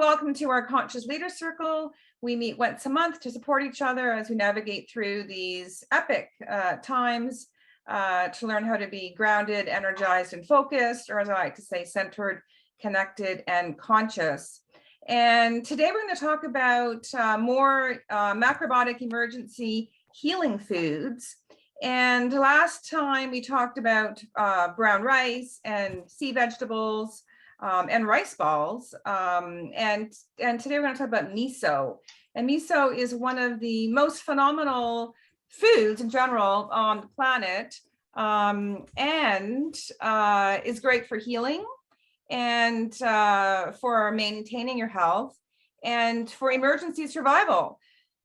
welcome to our Conscious Leader Circle. We meet once a month to support each other as we navigate through these epic times to learn how to be grounded, energized, and focused, or as I like to say, centered, connected, and conscious. And today we're going to talk about more macrobiotic emergency healing foods. And last time we talked about brown rice and sea vegetables and rice balls. And today we're going to talk about miso. And miso is one of the most phenomenal foods in general on the planet, and is great for healing and for maintaining your health and for emergency survival.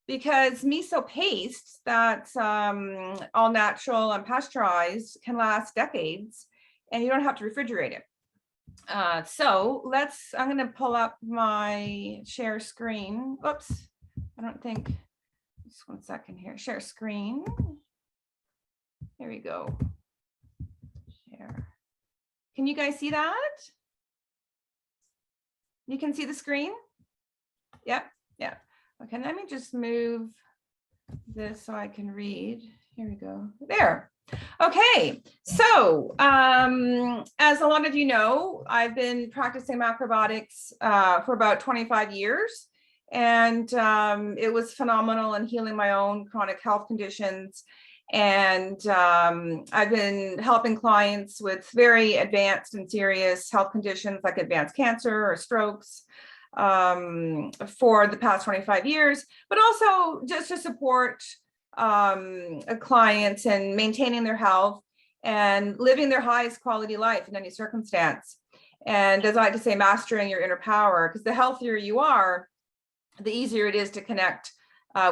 Because miso paste that's all natural and pasteurized can last decades, and you don't have to refrigerate it. So I'm going to pull up my share screen. Oops, I don't think, just 1 second here. Share screen. There we go. Share. Can you guys see that? You can see the screen? Yep, yeah. Okay, let me just move this so I can read. Here we go. There. Okay, so as a lot of you know, I've been practicing macrobiotics for about 25 years, and it was phenomenal in healing my own chronic health conditions. And I've been helping clients with very advanced and serious health conditions like advanced cancer or strokes for the past 25 years, but also just to support clients and maintaining their health and living their highest quality life in any circumstance. And as I like to say, mastering your inner power, because the healthier you are, the easier it is to connect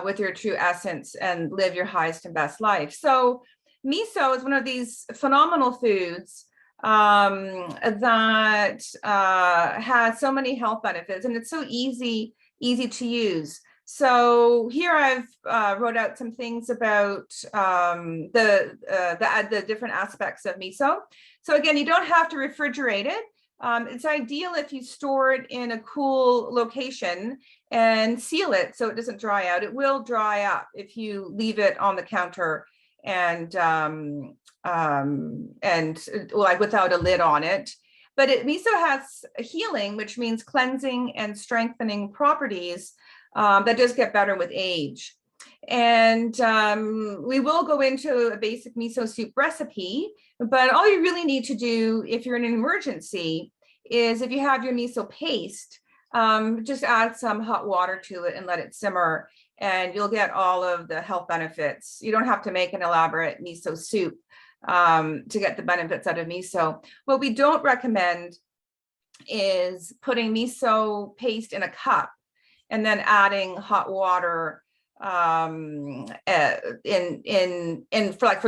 with your true essence and live your highest and best life. So miso is one of these phenomenal foods that has so many health benefits, and it's so easy to use. So here I've wrote out some things about the different aspects of miso. So again, you don't have to refrigerate it. It's ideal if you store it in a cool location and seal it so it doesn't dry out. It will dry up if you leave it on the counter and like without a lid on it. But miso has healing, which means cleansing and strengthening properties that does get better with age. And we will go into a basic miso soup recipe, but all you really need to do if you're in an emergency is, if you have your miso paste, just add some hot water to it and let it simmer, and you'll get all of the health benefits. You don't have to make an elaborate miso soup to get the benefits out of miso. What we don't recommend is putting miso paste in a cup and then adding hot water for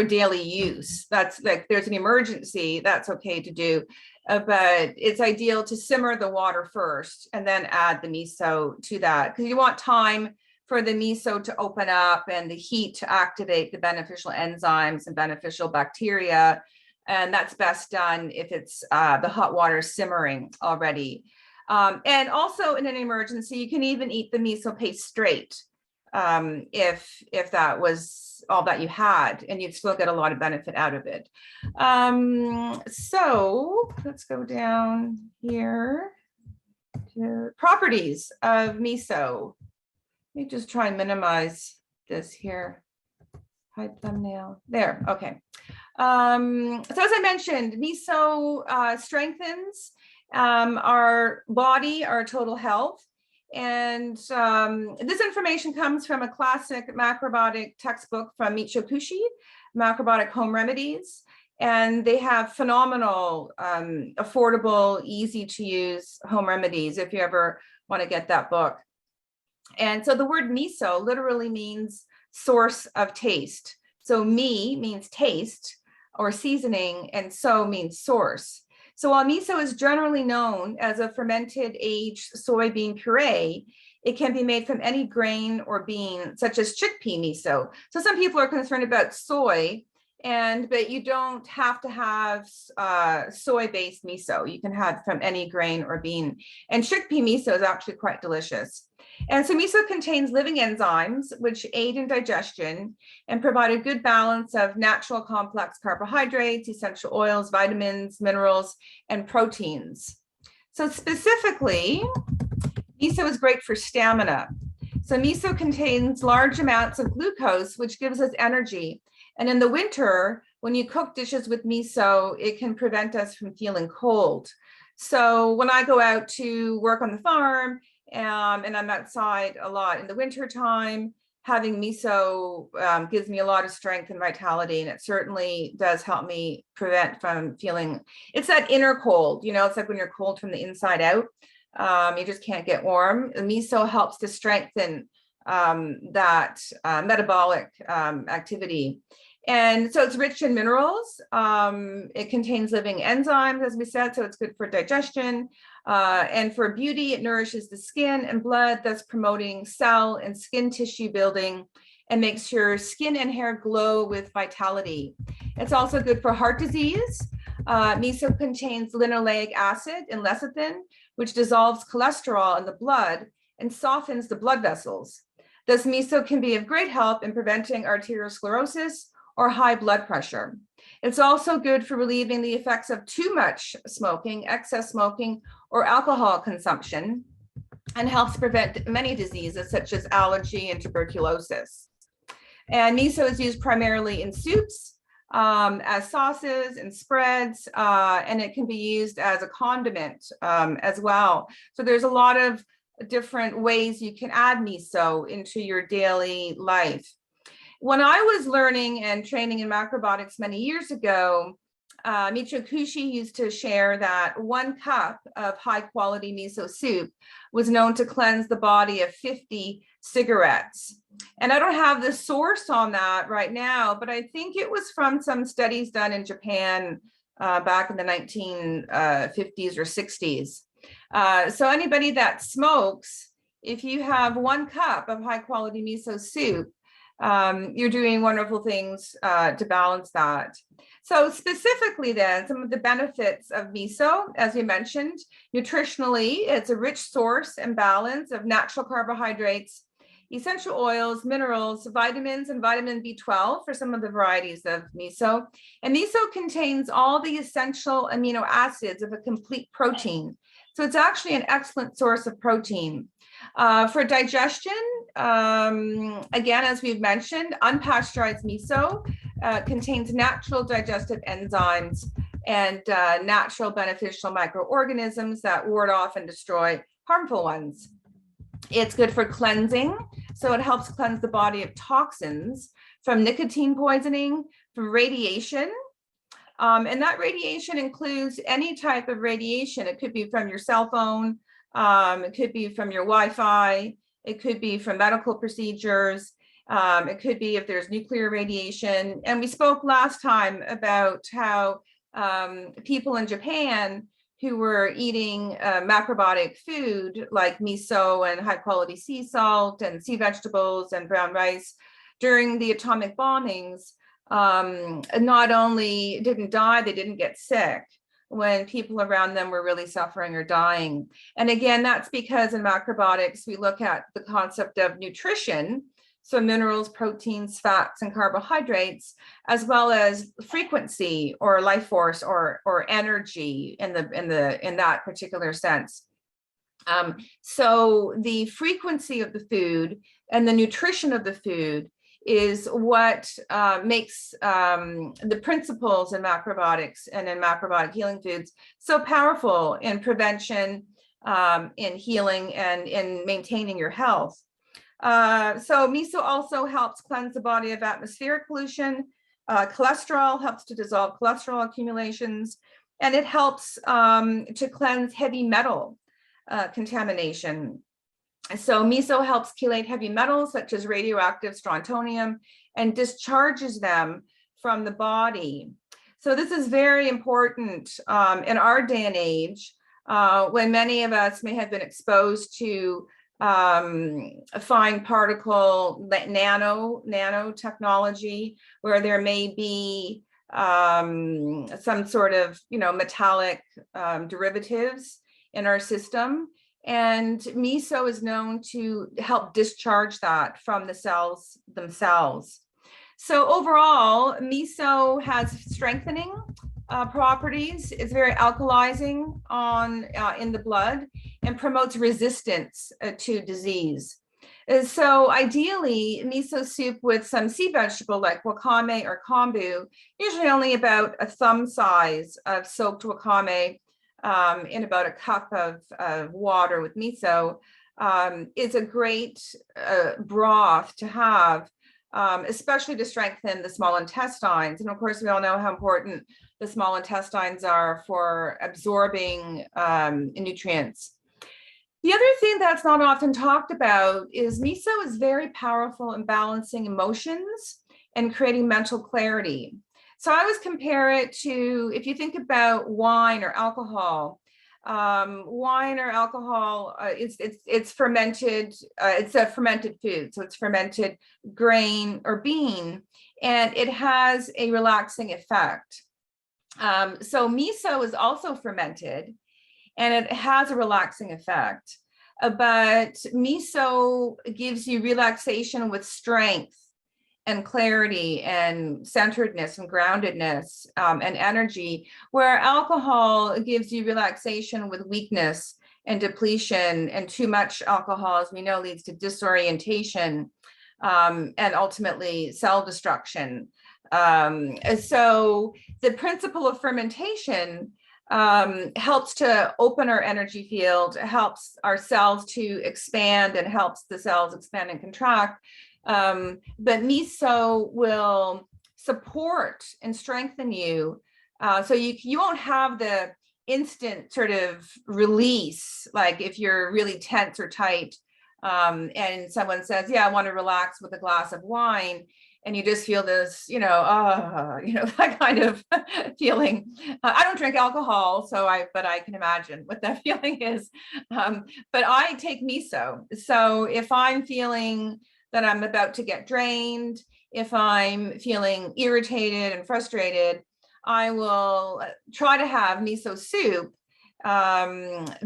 daily use. That's like, there's an emergency, that's okay to do, but it's ideal to simmer the water first and then add the miso to that, because you want time for the miso to open up and the heat to activate the beneficial enzymes and beneficial bacteria. And that's best done if it's the hot water simmering already. And also in an emergency, you can even eat the miso paste straight if that was all that you had, and you'd still get a lot of benefit out of it. So let's go down here to properties of miso. Let me just try and minimize this here. Hide thumbnail. There, okay. So as I mentioned, miso strengthens our body, our total health. And this information comes from a classic macrobiotic textbook from Micho, Macrobiotic Home Remedies. And they have phenomenal, affordable, easy to use home remedies if you ever want to get that book. And so the word miso literally means source of taste. So mi means taste or seasoning, and so means source. So while miso is generally known as a fermented aged soybean puree, it can be made from any grain or bean, such as chickpea miso. So some people are concerned about soy but you don't have to have soy-based miso. You can have from any grain or bean. And chickpea miso is actually quite delicious. And so miso contains living enzymes, which aid in digestion and provide a good balance of natural complex carbohydrates, essential oils, vitamins, minerals, and proteins. So specifically, miso is great for stamina. So miso contains large amounts of glucose, which gives us energy. And in the winter, when you cook dishes with miso, it can prevent us from feeling cold. So when I go out to work on the farm, and I'm outside a lot in the winter time, having miso gives me a lot of strength and vitality, and it certainly does help me prevent from feeling, it's that inner cold, you know, it's like when you're cold from the inside out, you just can't get warm. The miso helps to strengthen that metabolic activity. And so it's rich in minerals. It contains living enzymes, as we said, so it's good for digestion. And for beauty, it nourishes the skin and blood, thus promoting cell and skin tissue building and makes your skin and hair glow with vitality. It's also good for heart disease. Miso contains linoleic acid and lecithin, which dissolves cholesterol in the blood and softens the blood vessels. Thus, miso can be of great help in preventing arteriosclerosis or high blood pressure. It's also good for relieving the effects of too much smoking, excess smoking, or alcohol consumption, and helps prevent many diseases such as allergy and tuberculosis. And miso is used primarily in soups, as sauces and spreads, and it can be used as a condiment as well. So there's a lot of different ways you can add miso into your daily life. When I was learning and training in macrobiotics many years ago, Michio Kushi used to share that 1 cup of high quality miso soup was known to cleanse the body of 50 cigarettes. And I don't have the source on that right now, but I think it was from some studies done in Japan back in the 1950s or 60s. So anybody that smokes, if you have 1 cup of high quality miso soup, you're doing wonderful things to balance that. So specifically then, some of the benefits of miso, as we mentioned, nutritionally, it's a rich source and balance of natural carbohydrates, essential oils, minerals, vitamins, and vitamin B12 for some of the varieties of miso. And miso contains all the essential amino acids of a complete protein. So it's actually an excellent source of protein. For digestion, again, as we've mentioned, unpasteurized miso contains natural digestive enzymes and natural beneficial microorganisms that ward off and destroy harmful ones. It's good for cleansing, so it helps cleanse the body of toxins from nicotine poisoning, from radiation. And that radiation includes any type of radiation. It could be from your cell phone, it could be from your Wi-Fi, it could be from medical procedures, it could be if there's nuclear radiation. And we spoke last time about how people in Japan who were eating macrobiotic food like miso and high quality sea salt and sea vegetables and brown rice during the atomic bombings, not only didn't die, they didn't get sick when people around them were really suffering or dying. And again, that's because in macrobiotics, we look at the concept of nutrition, so minerals, proteins, fats, and carbohydrates, as well as frequency or life force or energy in that particular sense. So the frequency of the food and the nutrition of the food is what makes the principles in macrobiotics and in macrobiotic healing foods so powerful in prevention, in healing, and in maintaining your health. So miso also helps cleanse the body of atmospheric pollution. Cholesterol helps to dissolve cholesterol accumulations, and it helps to cleanse heavy metal contamination. So miso helps chelate heavy metals such as radioactive strontium and discharges them from the body. So this is very important in our day and age when many of us may have been exposed to fine particle nanotechnology, where there may be some sort of, metallic derivatives in our system. And miso is known to help discharge that from the cells themselves. So overall, miso has strengthening properties. It's very alkalizing in the blood and promotes resistance to disease. So ideally, miso soup with some sea vegetable like wakame or kombu, usually only about a thumb size of soaked wakame in about a cup of water with miso, is a great broth to have, especially to strengthen the small intestines. And of course, we all know how important the small intestines are for absorbing nutrients. The other thing that's not often talked about is miso is very powerful in balancing emotions and creating mental clarity. So I always compare it to, if you think about wine or alcohol, it's fermented, it's a fermented food. So it's fermented grain or bean, and it has a relaxing effect. So miso is also fermented, and it has a relaxing effect, but miso gives you relaxation with strength and clarity and centeredness and groundedness and energy, where alcohol gives you relaxation with weakness and depletion, and too much alcohol, as we know, leads to disorientation and ultimately cell destruction. So the principle of fermentation helps to open our energy field, helps our cells to expand, and helps the cells expand and contract. But miso will support and strengthen you. So you won't have the instant sort of release, like if you're really tense or tight and someone says, yeah, I want to relax with a glass of wine. And you just feel this, that kind of feeling. I don't drink alcohol, but I can imagine what that feeling is. But I take miso. So if I'm feeling that I'm about to get drained, if I'm feeling irritated and frustrated, I will try to have miso soup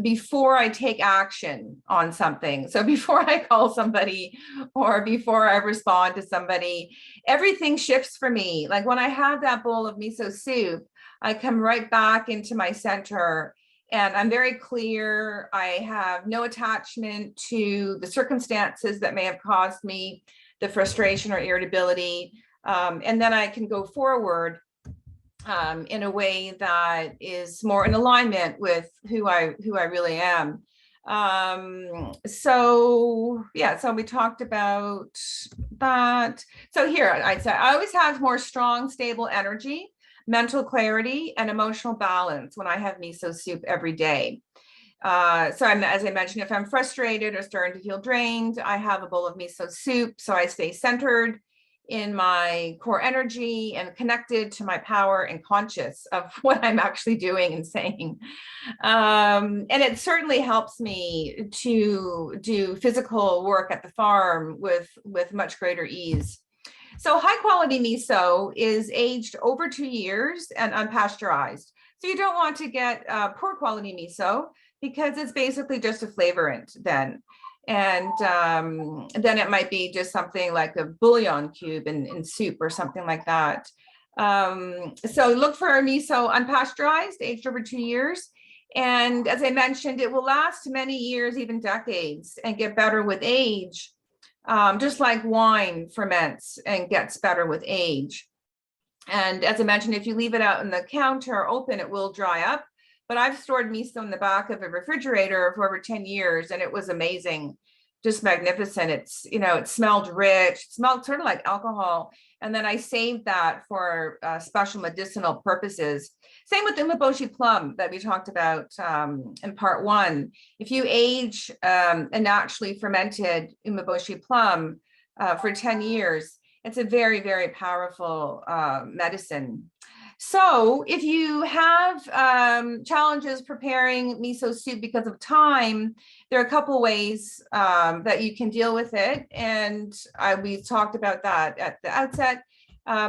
before I take action on something. So before I call somebody or before I respond to somebody, everything shifts for me. Like when I have that bowl of miso soup, I come right back into my center, and I'm very clear. I have no attachment to the circumstances that may have caused me the frustration or irritability. And then I can go forward in a way that is more in alignment with who I really am. So we talked about that. So here, I'd say I always have more strong, stable energy, mental clarity, and emotional balance when I have miso soup every day. As I mentioned, if I'm frustrated or starting to feel drained, I have a bowl of miso soup, so I stay centered in my core energy and connected to my power and conscious of what I'm actually doing and saying. And it certainly helps me to do physical work at the farm with much greater ease. So high quality miso is aged over 2 years and unpasteurized. So you don't want to get poor quality miso, because it's basically just a flavorant then. And then it might be just something like a bouillon cube in soup or something like that. So look for miso unpasteurized, aged over 2 years. And as I mentioned, it will last many years, even decades, and get better with age, just like wine ferments and gets better with age. And as I mentioned, if you leave it out on the counter open, it will dry up. But I've stored miso in the back of a refrigerator for over 10 years, and it was amazing, just magnificent. It smelled rich, it smelled sort of like alcohol. And then I saved that for special medicinal purposes. Same with the umeboshi plum that we talked about in part 1. If you age a naturally fermented umeboshi plum for 10 years, it's a very, very powerful medicine. So if you have challenges preparing miso soup because of time, there are a couple ways that you can deal with it. And we talked about that at the outset.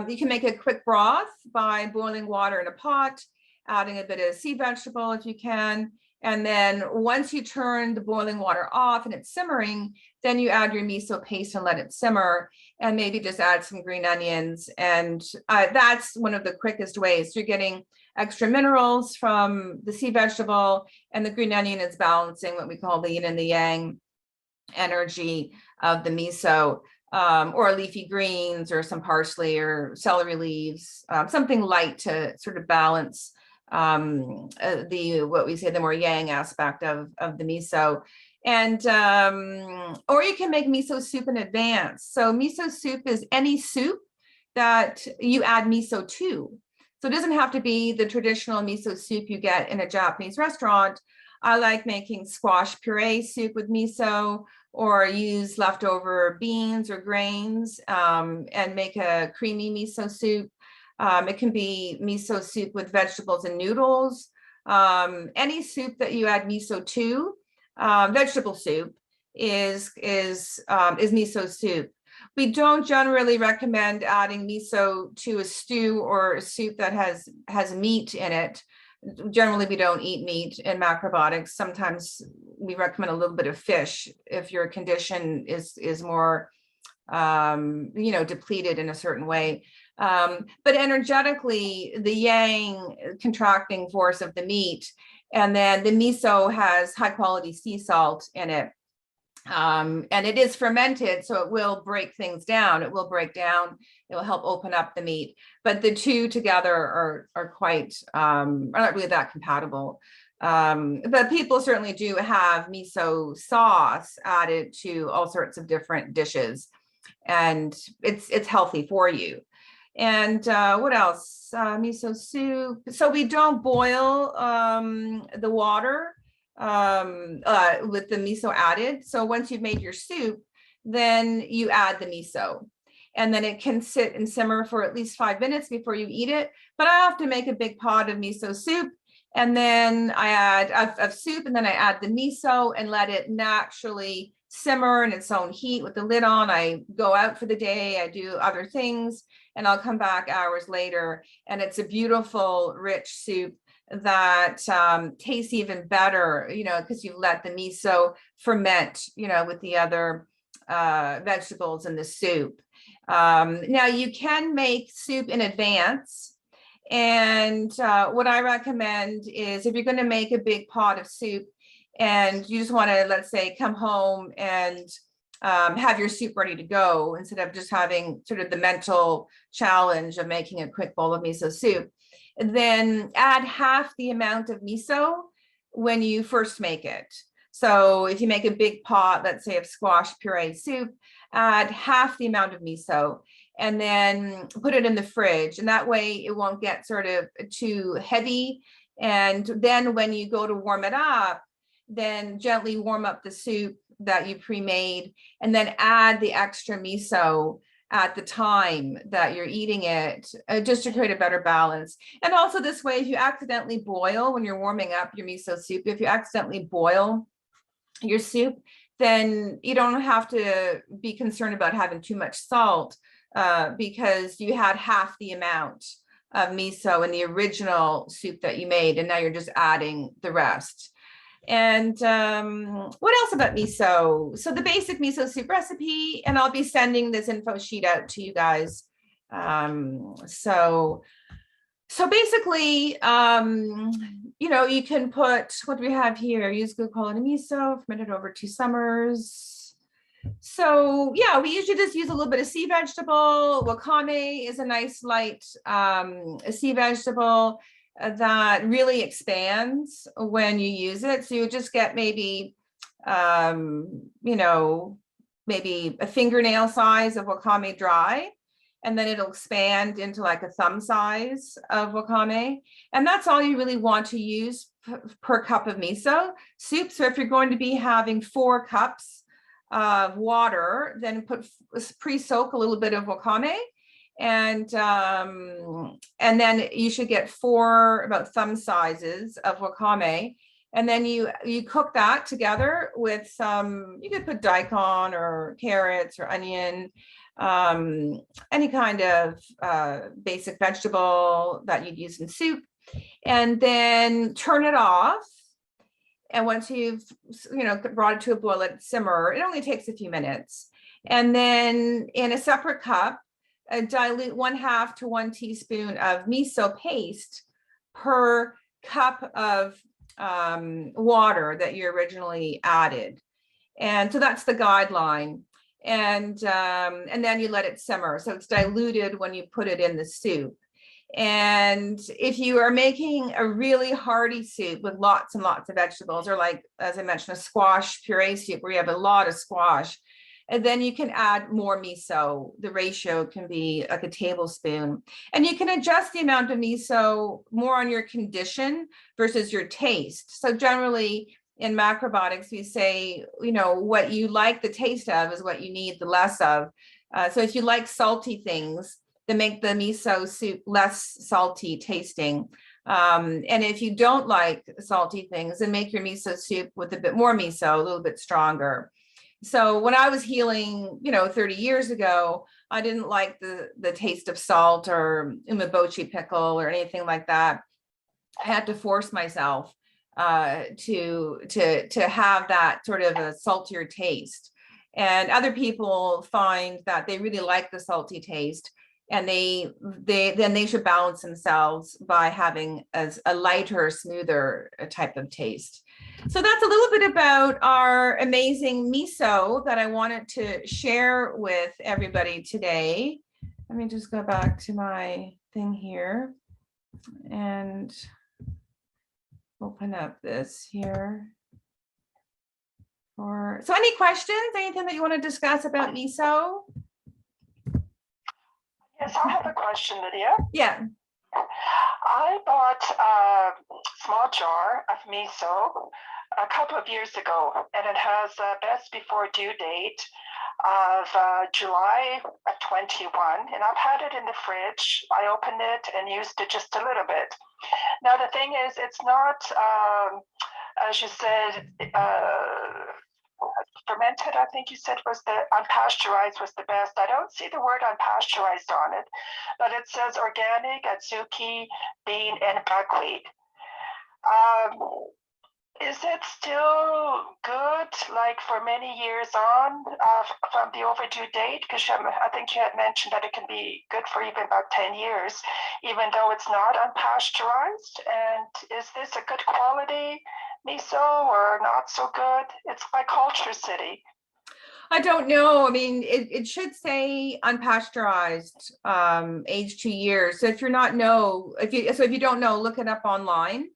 You can make a quick broth by boiling water in a pot, adding a bit of sea vegetable if you can. And then once you turn the boiling water off and it's simmering, then you add your miso paste and let it simmer, and maybe just add some green onions. And that's one of the quickest ways. You're getting extra minerals from the sea vegetable, and the green onion is balancing what we call the yin and the yang energy of the miso, or leafy greens or some parsley or celery leaves, something light to sort of balance what we say the more yang aspect of the miso. And or you can make miso soup in advance. So miso soup is any soup that you add miso to. So it doesn't have to be the traditional miso soup you get in a Japanese restaurant. I like making squash puree soup with miso, or use leftover beans or grains and make a creamy miso soup. It can be miso soup with vegetables and noodles. Any soup that you add miso to, vegetable soup is miso soup. We don't generally recommend adding miso to a stew or a soup that has meat in it. Generally, we don't eat meat in Macrobiotics. Sometimes we recommend a little bit of fish if your condition is more depleted in a certain way. But energetically, the yang contracting force of the meat, and then the miso has high quality sea salt in it. And it is fermented, so it will break things down. It will break down. It will help open up the meat. But the two together are quite, are not really that compatible. But people certainly do have miso sauce added to all sorts of different dishes, and it's healthy for you. And what else? Miso soup. So we don't boil the water with the miso added. So once you've made your soup, then you add the miso, and then it can sit and simmer for at least 5 minutes before you eat it. But I often make a big pot of miso soup, and then I add of soup, and then I add the miso and let it naturally simmer in its own heat with the lid on. I go out for the day, I do other things, and I'll come back hours later, and it's a beautiful, rich soup that tastes even better, because you've let the miso ferment, with the other vegetables in the soup. Now you can make soup in advance. And what I recommend is, if you're going to make a big pot of soup and you just want to, let's say, come home and have your soup ready to go, instead of just having sort of the mental challenge of making a quick bowl of miso soup, then add half the amount of miso when you first make it. So if you make a big pot, let's say, of squash puree soup, add half the amount of miso and then put it in the fridge. And that way it won't get sort of too heavy. And then when you go to warm it up, then gently warm up the soup that you pre-made, and then add the extra miso at the time that you're eating it, just to create a better balance. And also this way, if you accidentally boil when you're warming up your miso soup, if you accidentally boil your soup, then you don't have to be concerned about having too much salt, because you had half the amount of miso in the original soup that you made, and now you're just adding the rest. And what else about miso? So the basic miso soup recipe, and I'll be sending this info sheet out to you guys. So basically, you can put, what do we have here? Use good quality miso, fermented over 2 summers. So yeah, we usually just use a little bit of sea vegetable. Wakame is a nice light sea vegetable that really expands when you use it. So you just get maybe, maybe a fingernail size of wakame dry, and then it'll expand into like a thumb size of wakame. And that's all you really want to use per cup of miso soup. So if you're going to be having 4 cups of water, then pre-soak a little bit of wakame, and then you should get 4 about thumb sizes of wakame. And then you cook that together with some, you could put daikon or carrots or onion, any kind of basic vegetable that you'd use in soup, and then turn it off. And once you've, brought it to a boil, let it simmer. It only takes a few minutes. And then in a separate cup, dilute 1/2 to 1 teaspoon of miso paste per cup of water that you originally added. And so that's the guideline. And then you let it simmer. So it's diluted when you put it in the soup. And if you are making a really hearty soup with lots and lots of vegetables, or like, as I mentioned, a squash puree soup where you have a lot of squash, and then you can add more miso. The ratio can be like a tablespoon. And you can adjust the amount of miso more on your condition versus your taste. So generally in macrobiotics, we say, what you like the taste of is what you need the less of. So if you like salty things, then make the miso soup less salty tasting. And if you don't like salty things, then make your miso soup with a bit more miso, a little bit stronger. So when I was healing, 30 years ago, I didn't like the taste of salt or umeboshi pickle or anything like that. I had to force myself to have that sort of a saltier taste. And other people find that they really like the salty taste, and then they should balance themselves by having a lighter, smoother type of taste. So that's a little bit about our amazing miso that I wanted to share with everybody today. Let me just go back to my thing here and open up this here. So any questions, anything that you want to discuss about miso? Yes, I have a question, Lidia. Yeah. I bought a small jar of miso a couple of years ago, and it has a best before due date of July of 21, and I've had it in the fridge. I opened it and used it just a little bit. Now, the thing is, it's not, as you said, fermented, I think you said, was the unpasteurized was the best. I don't see the word unpasteurized on it, but it says organic, atsuki, bean, and buckwheat. Is it still good, like for many years on from the overdue date? Because I think you had mentioned that it can be good for even about 10 years, even though it's not unpasteurized. And is this a good quality miso or not so good? It's by Culture City. I don't know. I mean, it should say unpasteurized, age 2 years. So if you don't know, look it up online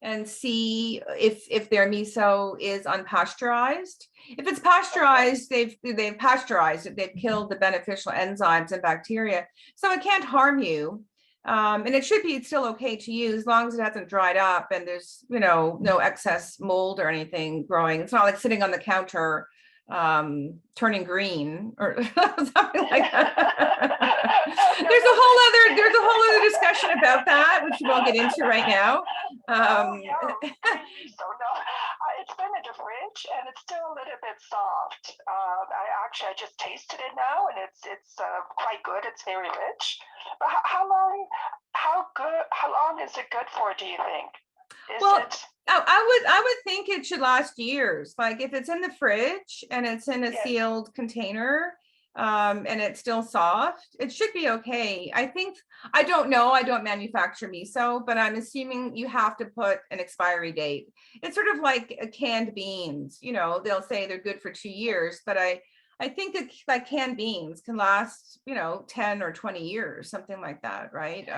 and see if their miso is unpasteurized. If it's pasteurized, they've pasteurized it. They've killed the beneficial enzymes and bacteria, so it can't harm you. And it should be still okay to use as long as it hasn't dried up and there's no excess mold or anything growing. It's not like sitting on the counter turning green or something like that. There's a whole other discussion about that, which we won't get into right now. It's been in the fridge and it's still a little bit soft. I just tasted it now, and it's quite good. It's very rich. But how long is it good for, do you think? I would think it should last years. Like if it's in the fridge and it's in a sealed container, and it's still soft, it should be okay. I don't know, I don't manufacture miso, but I'm assuming you have to put an expiry date. It's sort of like canned beans, they'll say they're good for 2 years, but I think like canned beans can last, 10 or 20 years, something like that, right?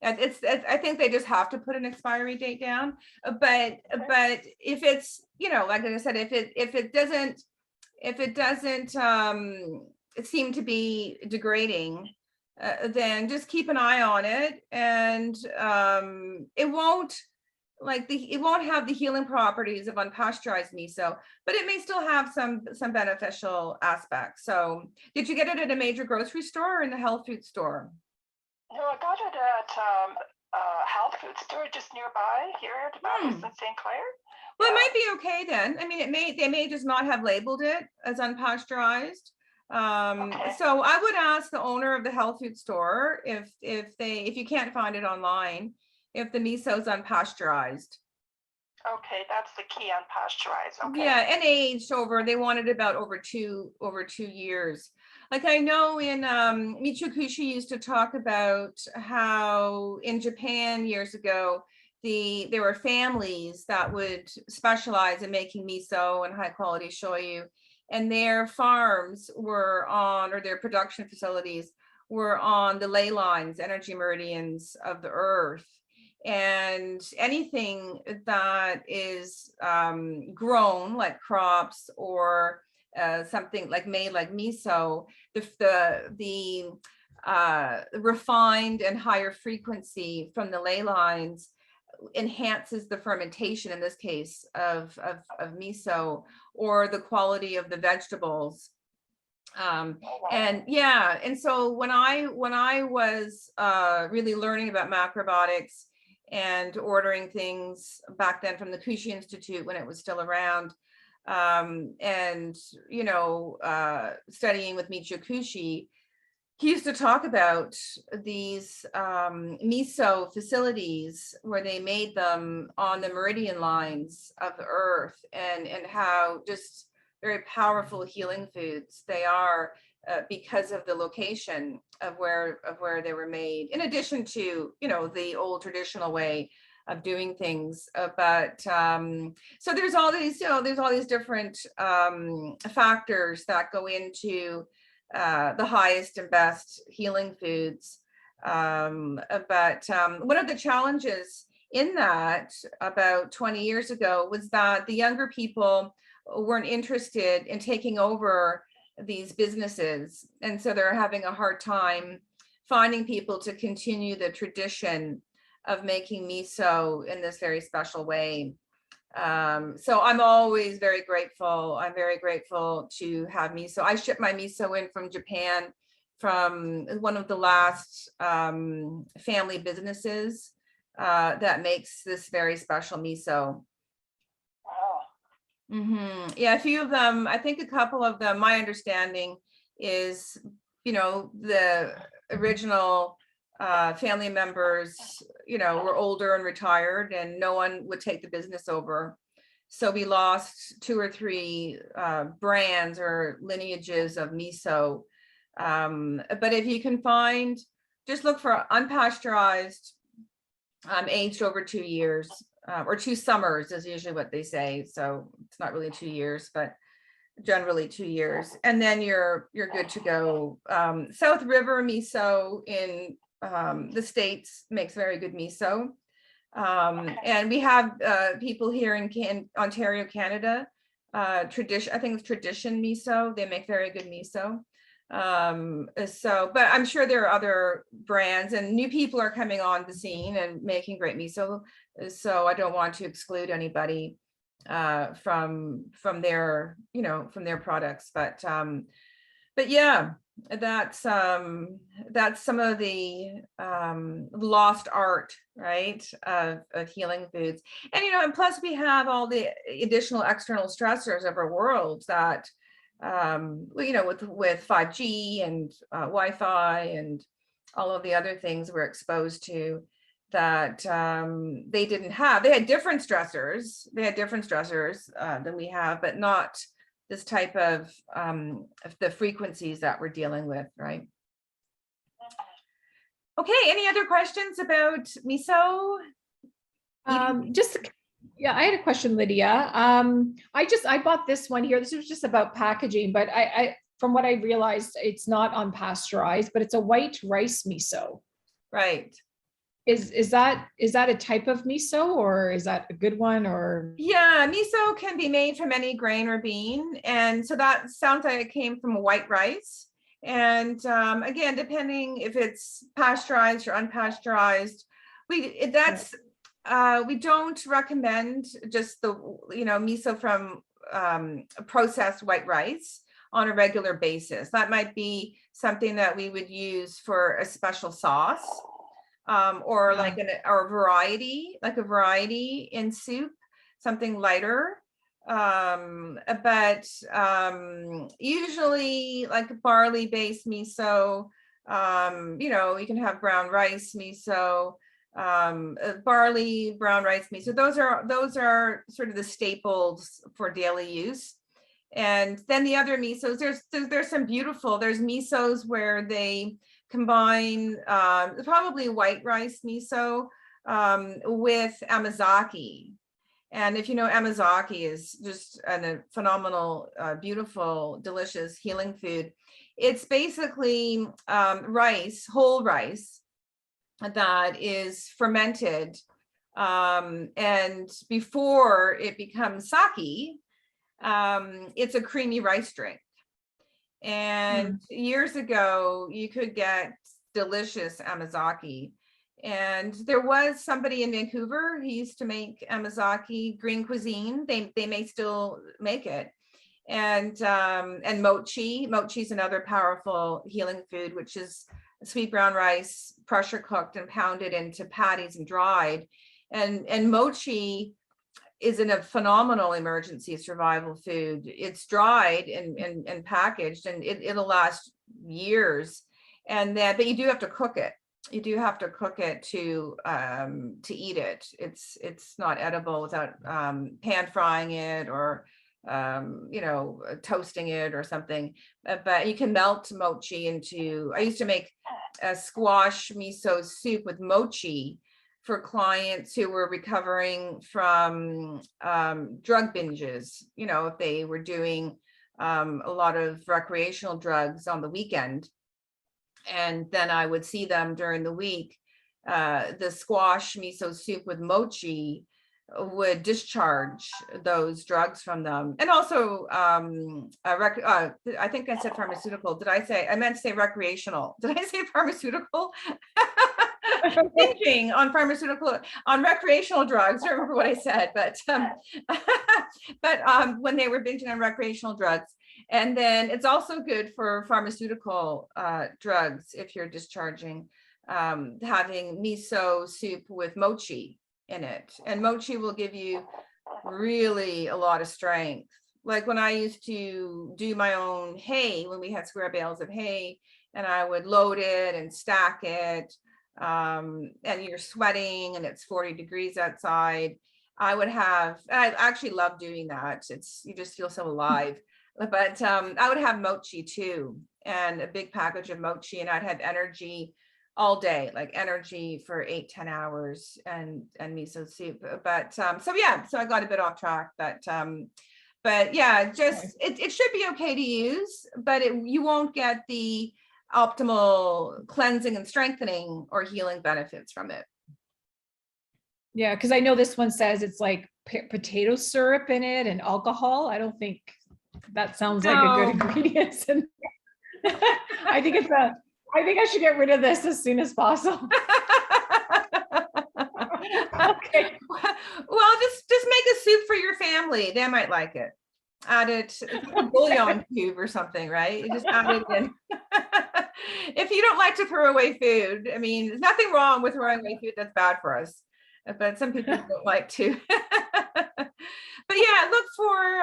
I think they just have to put an expiry date down, but if it's, like I said, if it doesn't seem to be degrading, then just keep an eye on it, and it won't like it won't have the healing properties of unpasteurized miso, but it may still have some beneficial aspects. So did you get it at a major grocery store or in the health food store? No, I got it at a health food store just nearby here at Madison St. Clair. Well, it might be okay then. I mean, they may just not have labeled it as unpasteurized. So I would ask the owner of the health food store if you can't find it online, if the miso is unpasteurized. Okay, that's the key, unpasteurized. Okay. Yeah, and aged over, they wanted about over 2 years. Like I know in Michio Kushi used to talk about how in Japan years ago, there were families that would specialize in making miso and high quality shoyu, and their farms were on, or their production facilities were on the ley lines, energy meridians of the earth. And anything that is grown, like crops or something like made like miso, the refined and higher frequency from the ley lines enhances the fermentation, in this case of miso, or the quality of the vegetables. And yeah, and so when I was really learning about macrobiotics and ordering things back then from the Kushi Institute when it was still around, and studying with Michio Kushi, he used to talk about these miso facilities where they made them on the meridian lines of the earth, and how just very powerful healing foods they are because of the location of where they were made, in addition to the old traditional way of doing things. But so there's all these different factors that go into the highest and best healing foods. But one of the challenges in that about 20 years ago was that the younger people weren't interested in taking over these businesses. And so they're having a hard time finding people to continue the tradition of making miso in this very special way. So I'm always very grateful. I'm very grateful to have miso. I ship my miso in from Japan, from one of the last family businesses that makes this very special miso. Yeah, a few of them, I think a couple of them, my understanding is, the original family members, were older and retired, and no one would take the business over. So we lost 2 or 3 brands or lineages of miso. But if you can find, just look for unpasteurized, aged over 2 years, or 2 summers is usually what they say. So it's not really 2 years, but generally 2 years. And then you're good to go. South River Miso in the States makes very good miso. And we have people here in Ontario, Canada, I think it's Tradition Miso. They make very good miso. But I'm sure there are other brands, and new people are coming on the scene and making great miso. So I don't want to exclude anybody from their products, but yeah, that's some of the lost art, right, of healing foods. And and plus we have all the additional external stressors of our world that with 5G and Wi-Fi and all of the other things we're exposed to that they didn't have. They had different stressors. Than we have, but not this type of the frequencies that we're dealing with, right? Okay, any other questions about miso? Yeah, I had a question, Lydia. I bought this one here. This was just about packaging, but I from what I realized, it's not unpasteurized, but it's a white rice miso. Right. Is that a type of miso, or is that a good one? Or yeah, miso can be made from any grain or bean, and so that sounds like it came from white rice. And again, depending if it's pasteurized or unpasteurized, We don't recommend just the, miso from processed white rice on a regular basis. That might be something that we would use for a special sauce, or like a variety in soup, something lighter. But usually like barley based miso, you can have brown rice miso, barley, brown rice miso. Those are sort of the staples for daily use. And then the other misos, there's some beautiful, there's misos where they combine probably white rice miso with amazaki. And if you know, amazaki is just a phenomenal, beautiful, delicious healing food. It's basically rice, whole rice, that is fermented. And before it becomes sake, it's a creamy rice drink. And years ago, you could get delicious amazaki. And there was somebody in Vancouver who used to make amazaki green cuisine. They may still make it. And mochi. Mochi is another powerful healing food, which is sweet brown rice, pressure cooked and pounded into patties and dried. And mochi is a phenomenal emergency survival food. It's dried and packaged, and it'll last years. And then, but you do have to cook it. You do have to cook it to eat it. It's not edible without pan frying it or toasting it or something. But you can melt mochi into. I used to make a squash miso soup with mochi for clients who were recovering from drug binges. If they were doing a lot of recreational drugs on the weekend. And then I would see them during the week. The squash miso soup with mochi would discharge those drugs from them. And also, I think I said pharmaceutical. Did I say? I meant to say recreational. Did I say pharmaceutical? Binging on recreational drugs. I don't remember what I said, but when they were binging on recreational drugs. And then it's also good for pharmaceutical drugs if you're discharging, having miso soup with mochi in it. And mochi will give you really a lot of strength. Like when I used to do my own hay, when we had square bales of hay, and I would load it and stack it, and you're sweating and it's 40 degrees outside. I actually love doing that. You just feel so alive. But I would have mochi too, and a big package of mochi, and I'd have energy all day, like energy for 8-10 hours, and miso soup. But so I got a bit off track, but yeah, just it should be okay to use, but you won't get the optimal cleansing and strengthening or healing benefits from it. Yeah, because I know this one says it's like potato syrup in it and alcohol. I don't think that sounds like a good ingredient. And I think I should get rid of this as soon as possible. Okay. Well, just make a soup for your family. They might like it. Add it, it's like a bouillon cube or something, right? You just add it in. If you don't like to throw away food, I mean, there's nothing wrong with throwing away food that's bad for us, but some people don't like to. But yeah, look for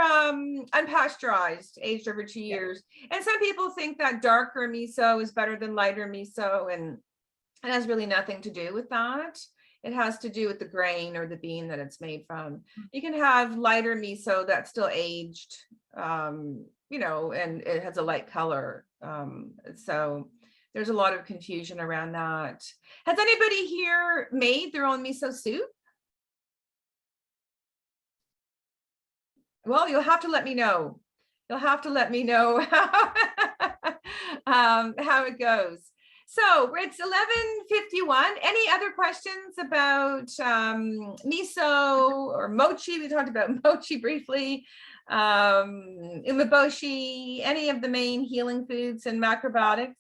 unpasteurized, aged over 2 years. And some people think that darker miso is better than lighter miso, and it has really nothing to do with that. It has to do with the grain or the bean that it's made from. You can have lighter miso that's still aged, and it has a light color. So there's a lot of confusion around that. Has anybody here made their own miso soup? Well, you'll have to let me know. You'll have to let me know how it goes. So it's 11:51. Any other questions about miso or mochi? We talked about mochi briefly. Umeboshi, any of the main healing foods and macrobiotics?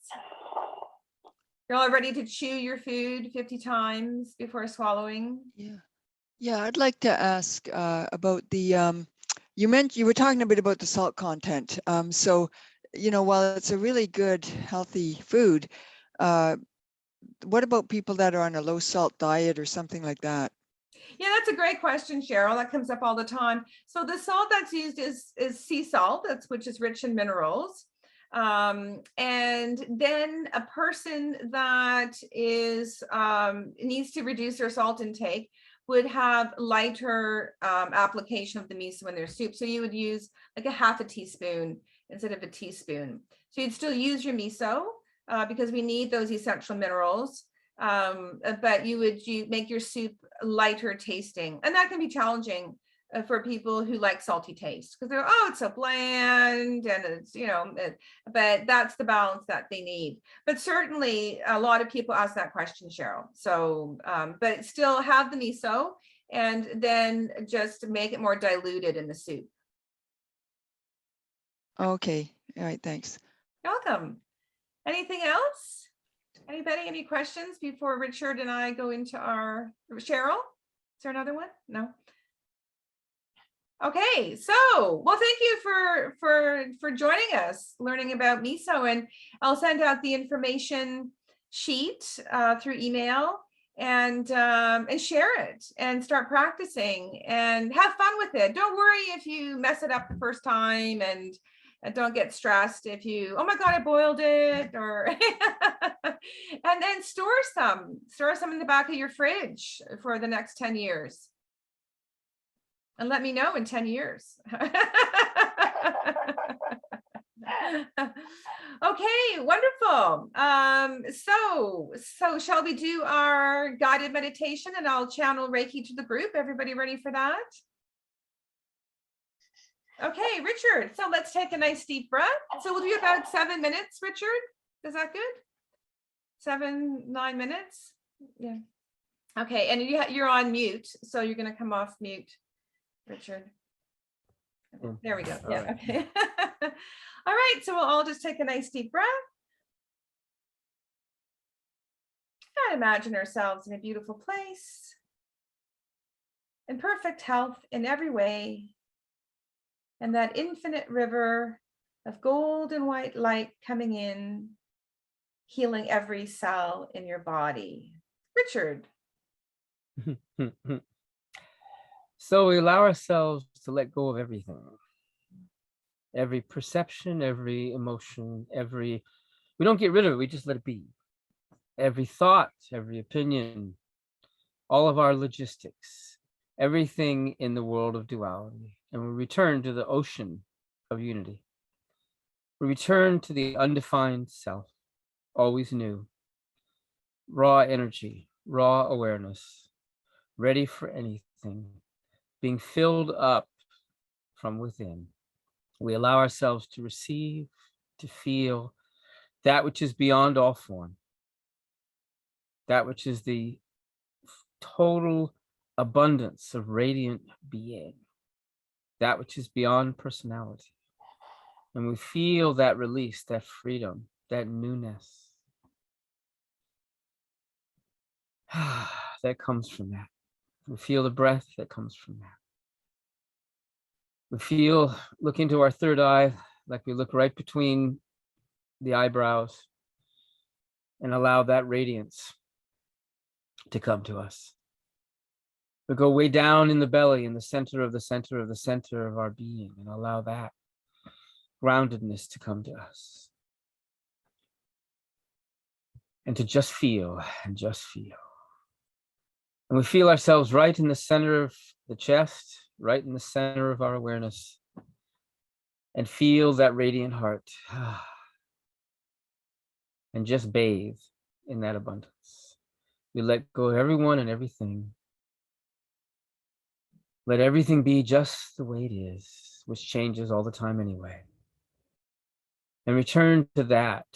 You're all ready to chew your food 50 times before swallowing? Yeah. Yeah, I'd like to ask about the, you were talking a bit about the salt content. So, while it's a really good, healthy food, what about people that are on a low salt diet or something like that? Yeah, that's a great question, Cheryl. That comes up all the time. So the salt that's used is sea salt, which is rich in minerals. And then a person that is needs to reduce their salt intake would have lighter application of the miso in their soup. So you would use like a half a teaspoon instead of a teaspoon. So you'd still use your miso because we need those essential minerals. But you make your soup lighter tasting, and that can be challenging for people who like salty taste because they're, oh, it's so bland and it's, but that's the balance that they need. But certainly a lot of people ask that question, Cheryl. So, but still have the miso and then just make it more diluted in the soup. Okay. All right. Thanks. You're welcome. Anything else? Anybody, any questions before Richard and I go into our, Cheryl? Is there another one? No. Okay, so, well, thank you for joining us, learning about miso, and I'll send out the information sheet through email and share it and start practicing and have fun with it. Don't worry if you mess it up the first time, and don't get stressed if you, oh my God, I boiled it, or and then store some in the back of your fridge for the next 10 years. And let me know in 10 years. Okay, wonderful. So shall we do our guided meditation, and I'll channel Reiki to the group. Everybody ready for that? Okay, Richard. So let's take a nice deep breath. So we'll do about 7 minutes, Richard. Is that good? 7, 9 minutes? Yeah. Okay, and you're on mute, so you're going to come off mute, Richard. There we go. Yeah. Right. Okay. All right. So we'll all just take a nice deep breath. And imagine ourselves in a beautiful place, in perfect health in every way, and that infinite river of golden white light coming in, healing every cell in your body. Richard. So we allow ourselves to let go of everything, every perception, every emotion, we don't get rid of it, we just let it be. Every thought, every opinion, all of our logistics, everything in the world of duality. And we return to the ocean of unity. We return to the undefined self, always new, raw energy, raw awareness, ready for anything, being filled up from within. We allow ourselves to receive, to feel that which is beyond all form, that which is the total abundance of radiant being, that which is beyond personality. And we feel that release, that freedom, that newness that comes from that. We feel the breath that comes from that. We feel, look into our third eye, like we look right between the eyebrows, and allow that radiance to come to us. We go way down in the belly, in the center of the center of the center of our being, and allow that groundedness to come to us. And to just feel and just feel. And we feel ourselves right in the center of the chest, right in the center of our awareness, and feel that radiant heart. And just bathe in that abundance. We let go of everyone and everything. Let everything be just the way it is, which changes all the time anyway. And return to that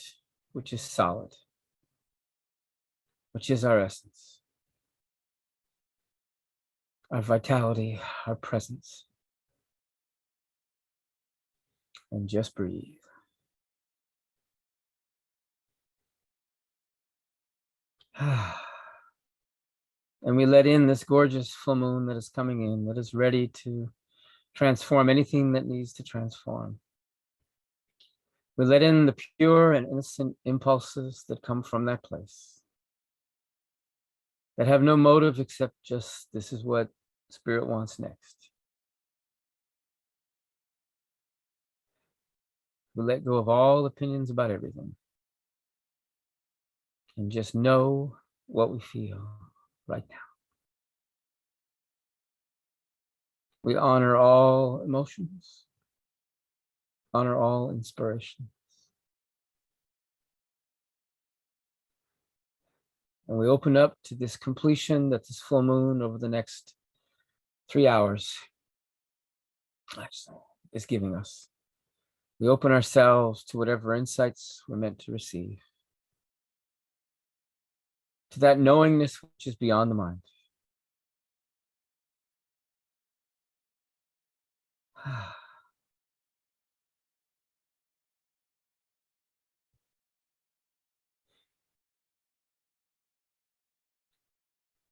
which is solid, which is our essence, our vitality, our presence. And just breathe. And we let in this gorgeous full moon that is coming in, that is ready to transform anything that needs to transform. We let in the pure and innocent impulses that come from that place, that have no motive except just this is what Spirit wants next. We let go of all opinions about everything and just know what we feel right now. We honor all emotions, honor all inspirations. And we open up to this completion that this full moon over the next 3 hours is giving us. We open ourselves to whatever insights we're meant to receive, to that knowingness which is beyond the mind.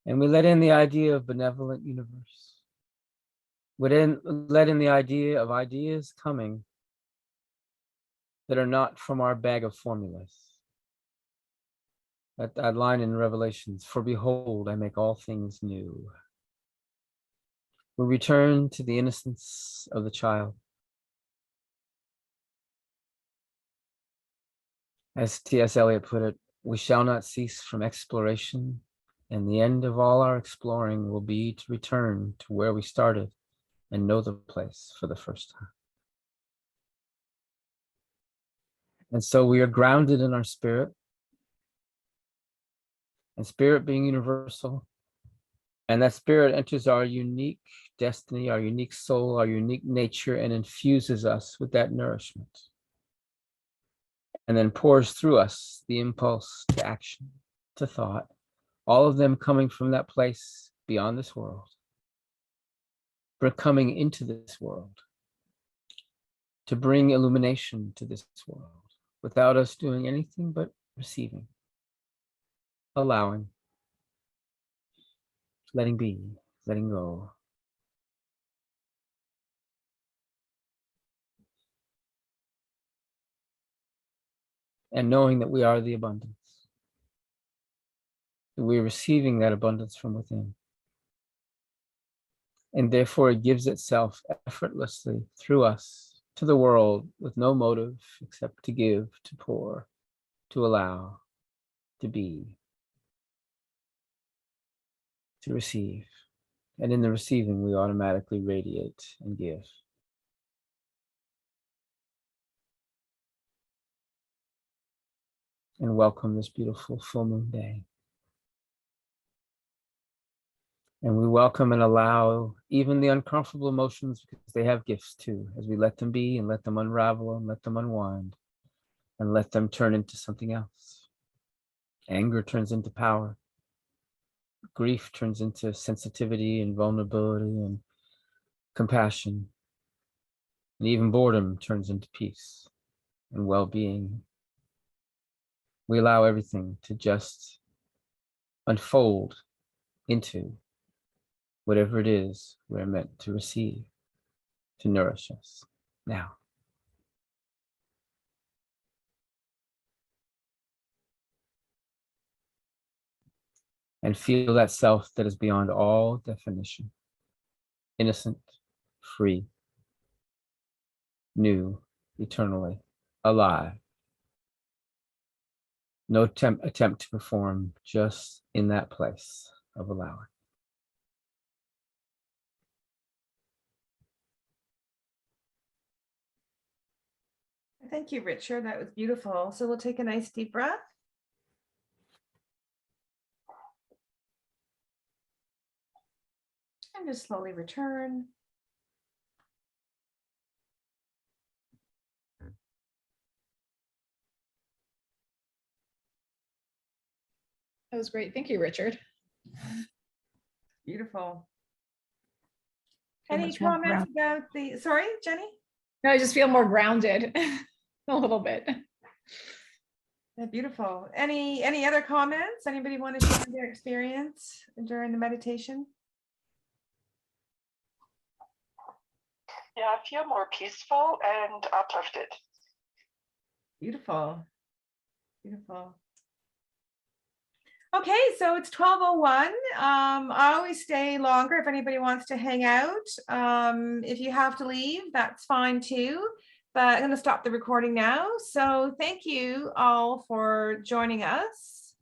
And we let in the idea of benevolent universe. We let in the idea of ideas coming that are not from our bag of formulas. That line in Revelations, for behold, I make all things new. We return to the innocence of the child. As T.S. Eliot put it, we shall not cease from exploration, and the end of all our exploring will be to return to where we started and know the place for the first time. And so we are grounded in our spirit, and spirit being universal, and that spirit enters our unique destiny, our unique soul, our unique nature, and infuses us with that nourishment. And then pours through us the impulse to action, to thought, all of them coming from that place beyond this world, but coming into this world to bring illumination to this world without us doing anything but receiving, allowing, letting be, letting go. And knowing that we are the abundance, that we're receiving that abundance from within. And therefore it gives itself effortlessly through us to the world with no motive except to give, to pour, to allow, to be, to receive. And in the receiving, we automatically radiate and give. And welcome this beautiful full moon day. And we welcome and allow even the uncomfortable emotions, because they have gifts too, as we let them be and let them unravel and let them unwind and let them turn into something else. Anger turns into power. Grief turns into sensitivity and vulnerability and compassion. And even boredom turns into peace and well-being. We allow everything to just unfold into whatever it is we're meant to receive, to nourish us now. And feel that self that is beyond all definition, innocent, free, new, eternally, alive. No attempt to perform, just in that place of allowing. Thank you, Richard. That was beautiful. So we'll take a nice deep breath. And just slowly return. That was great. Thank you, Richard. Beautiful. Feel Any much more comments about the, sorry, Jenny? No, I just feel more grounded a little bit. Beautiful. Any other comments? Anybody want to share their experience during the meditation? Yeah, I feel more peaceful and uplifted. Beautiful. Beautiful. Okay, so it's 12:01. I always stay longer if anybody wants to hang out. If you have to leave, that's fine too. But I'm going to stop the recording now. So thank you all for joining us.